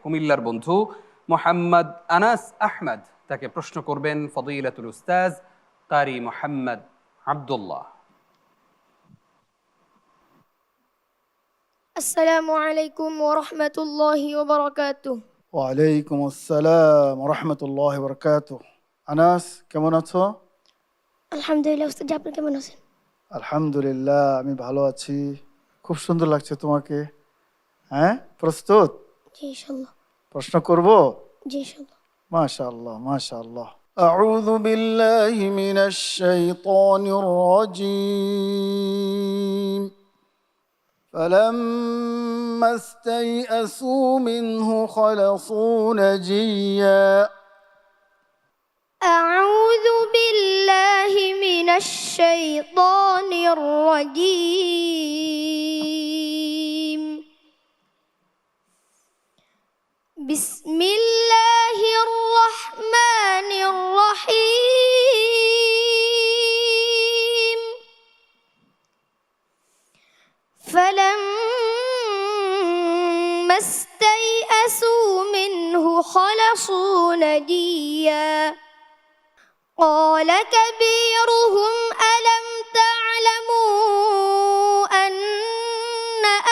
কুমিল্লার বন্ধু মোহাম্মদ আনাস আহমদ তাকে প্রশ্ন করবেন ফদিলাতুল উস্তাজ কারি মোহাম্মদ আব্দুল্লাহ। আসসালামু আলাইকুম ওয়া রাহমাতুল্লাহি ওয়া বারাকাতুহু। ওয়ালাইকুম আসসালাম রহমতুল্লাহ বরকাত। আনাস, কেমন আছো? আলহামদুলিল্লাহ উস্তাদ, আপনি কেমন আছেন? আলহামদুলিল্লাহ, আমি ভালো আছি। খুব সুন্দর লাগছে তোমাকে। হ্যাঁ, প্রস্তুত? জি ইনশাআল্লাহ। প্রশ্ন করব? জি ইনশাআল্লাহ। মাশাআল্লাহ মাশাআল্লাহ। أعوذ بالله من الشيطان الرجيم. فلما استيئسوا منه خلصوا نجيا. أعوذ بالله من الشيطان الرجيم. بسم الله الرحمن الرحيم. فلما استيئسوا منه خلصوا نجيا. قال كبيرهم ألم تعلموا أن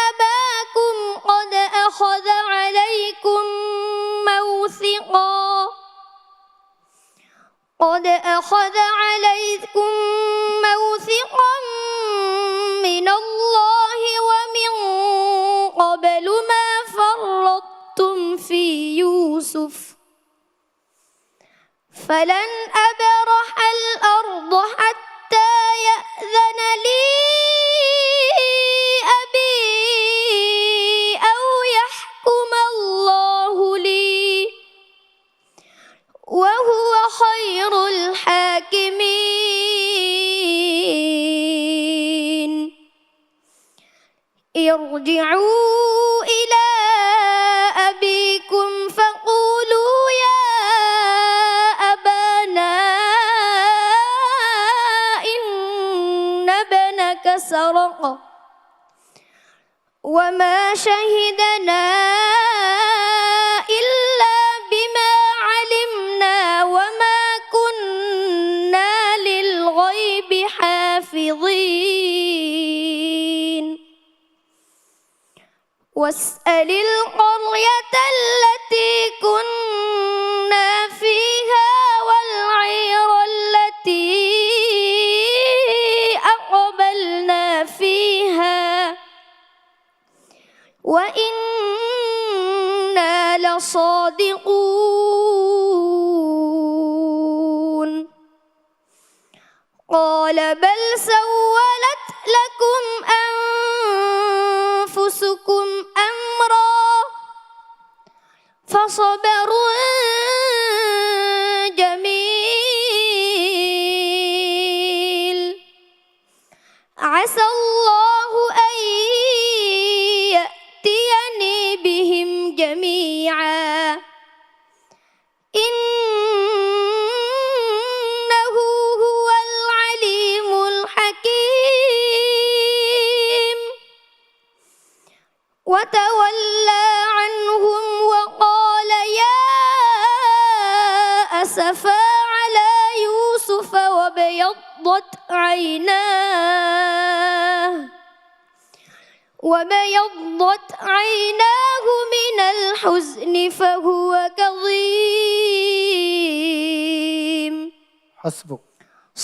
أباكم قد أخذ عليكم موثقا من الله ومن قبل ما فرطتم في يوسف فلن أبرح الأرض حتى يأذن لي أبي أو يحكم الله لي وهو خير الحاكمين. ارجعوا إلى أبيكم فقولوا يا أبانا إن ابنك سرق وما شهدنا إلا بما علمنا وما كنا للغيب حافظين. واسأل القرية التي كنا فيها والعير التي أقبلنا فيها وإنا لصادقون. قال بل سولت لكم أنفسكم أمرا فصبر جميل عسى الله أن يأتيني بهم جميعا إنه هو العليم الحكيم. وتولى عنهم وقال يا أسفا على يوسف وابيضت عيناه من الحزن فهو كظيم. حسبك.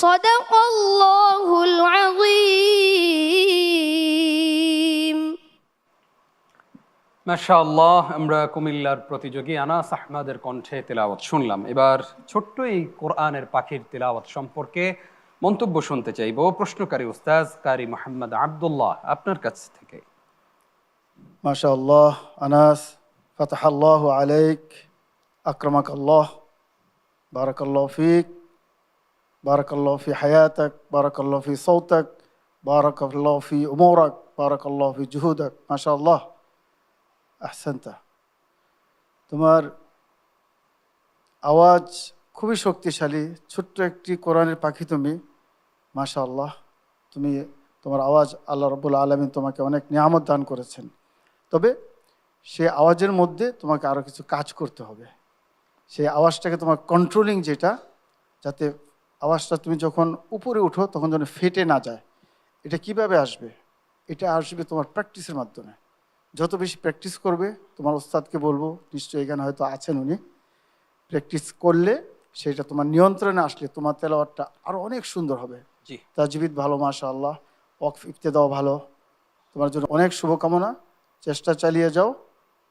صدق الله العظيم. মাশাআল্লাহ, আমরা কুমিল্লার প্রতিযোগী আনাস আহমদের কণ্ঠে তেলাওয়াত শুনলাম। এবার ছোট্ট এই কোরআনের পাখির তেলাওয়াত সম্পর্কে মন্তব্য শুনতে চাইব প্রশ্নকারী উস্তাজ কারি মোহাম্মদ আব্দুল্লাহ আপনার কাছ থেকে। মাশাআল্লাহ আনাস, ফাতাহাল্লাহু আলাইক, আকরামাকাল্লাহ, বারাকাল্লাহু ফিক, বারাকাল্লাহু ফি হায়াতাক, বারাকাল্লাহু ফি সাওতাক, বারাকাল্লাহু ফি উমুরাক, বারাকাল্লাহু ফি জুহুদাক। মাশাআল্লাহ, আহসানতা। তোমার আওয়াজ খুবই শক্তিশালী, ছোট্ট একটি কোরআনের পাখি তুমি। মাশাআল্লাহ, তোমার আওয়াজ আল্লাহ রাব্বুল আলামিন তোমাকে অনেক নিয়ামত দান করেছেন। তবে সেই আওয়াজের মধ্যে তোমাকে আরও কিছু কাজ করতে হবে। সেই আওয়াজটাকে তোমার কন্ট্রোলিং যেটা, যাতে আওয়াজটা তুমি যখন উপরে উঠো তখন যেন ফেটে না যায়। এটা কিভাবে আসবে? এটা আসবে তোমার প্র্যাকটিসের মাধ্যমে। যত বেশি প্র্যাকটিস করবে, তোমার ওস্তাদকে বলবো, নিশ্চয়ই এখানে হয়তো আছেন উনি, প্র্যাকটিস করলে সেটা তোমার নিয়ন্ত্রণে আসলে তোমার তেলাওয়াতটা আরও অনেক সুন্দর হবে। জি, তাজবিদ ভালো, মাশাআল্লাহ, ওয়াকফ ইবতেদাও ভালো। তোমার জন্য অনেক শুভকামনা, চেষ্টা চালিয়ে যাও।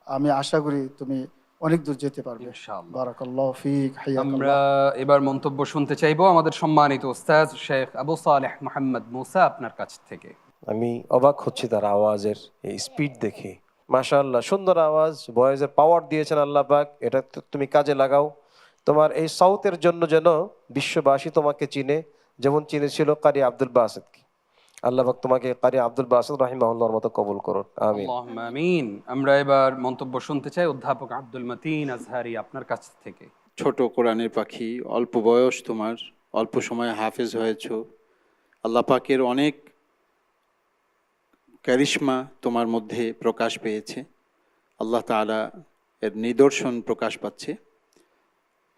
আমি আশা করি তুমি অনেক দূর যেতে পারবে। ইনশাআল্লাহ। বারাকাল্লাহু ফিক, আমরা হাইয়াকাল্লাহ। এবার মন্তব্য শুনতে চাইবো আমাদের সম্মানিত উস্তাদ শেখ আবু সালেহ মোহাম্মদ মুসা আপনার কাছ থেকে। আমি অবাক হচ্ছি তার আওয়াজের এই স্পিড দেখে। মাশাআল্লাহ, সুন্দর আওয়াজ, ভয়েসের পাওয়ার দিয়েছেন আল্লাহ পাক। এটা তুমি কাজে লাগাও। তোমার এই সাউথের জন্য যেন বিশ্ববাসী তোমাকে চিনে, যেমন চিনেছিল কারি আব্দুল বাসিতকে। আল্লাহ পাক তোমাকে কারি আব্দুল বাসিত রাহিমাহুল্লাহর মতো কবুল করুন, আমিন। আল্লাহুম্মা আমিন। আমরা এবার মন্তব্য শুনতে চাই অধ্যাপক আব্দুল মতিন আজহারি আপনার কাছ থেকে। ছোট কোরআনের পাখি, অল্প বয়স তোমার, অল্প সময়ে হাফেজ হয়েছো। আল্লাহ পাকের অনেক ক্যারিশমা তোমার মধ্যে প্রকাশ পেয়েছে। আল্লাহ তাআলা এর নিদর্শন প্রকাশ পাচ্ছে।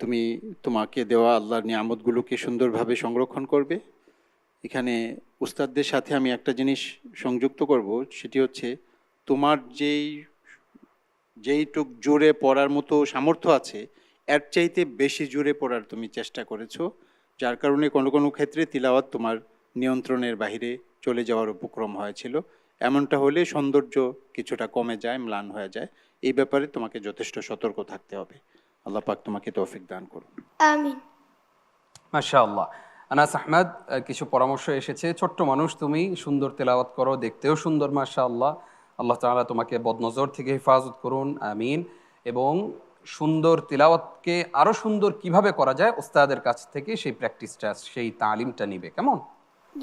তুমি তোমাকে দেওয়া আল্লাহর নিয়ামতগুলোকে সুন্দরভাবে সংরক্ষণ করবে। এখানে উস্তাদদের সাথে আমি একটা জিনিস সংযুক্ত করব, সেটি হচ্ছে তোমার যেইটুক জোরে পড়ার মতো সামর্থ্য আছে, এর চাইতে বেশি জোরে পড়ার তুমি চেষ্টা করেছো, যার কারণে কোনো কোনো ক্ষেত্রে তিলাওয়াত তোমার নিয়ন্ত্রণের বাইরে চলে যাওয়ার উপক্রম হয়েছিল। এমনটা হলে সৌন্দর্য কিছুটা কমে যায়, ম্লান হয়ে যায়। এই ব্যাপারে তোমাকে যথেষ্ট সতর্ক থাকতে হবে। আল্লাহ পাক তোমাকে তৌফিক দান করুন। آمين. মাশাআল্লাহ। আনাস আহমেদ, কিছু পরামর্শ এসেছে। ছোট্ট মানুষ তুমি, সুন্দর তেলাওয়াত করো, দেখতেও সুন্দর মাশাআল্লাহ। আল্লাহ তাআলা তোমাকে বদনজর থেকে হেফাজত করুন, আমিন। এবং সুন্দর তিলাওয়াতকে আরো সুন্দর কিভাবে করা যায় ওস্তাদের কাছ থেকে সেই প্র্যাকটিসটা, সেই তালিমটা নিবে, কেমন?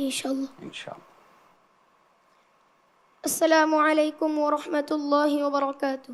إن شاء الله. ইনশাআল্লাহ। السلام عليكم ورحمة الله وبركاته.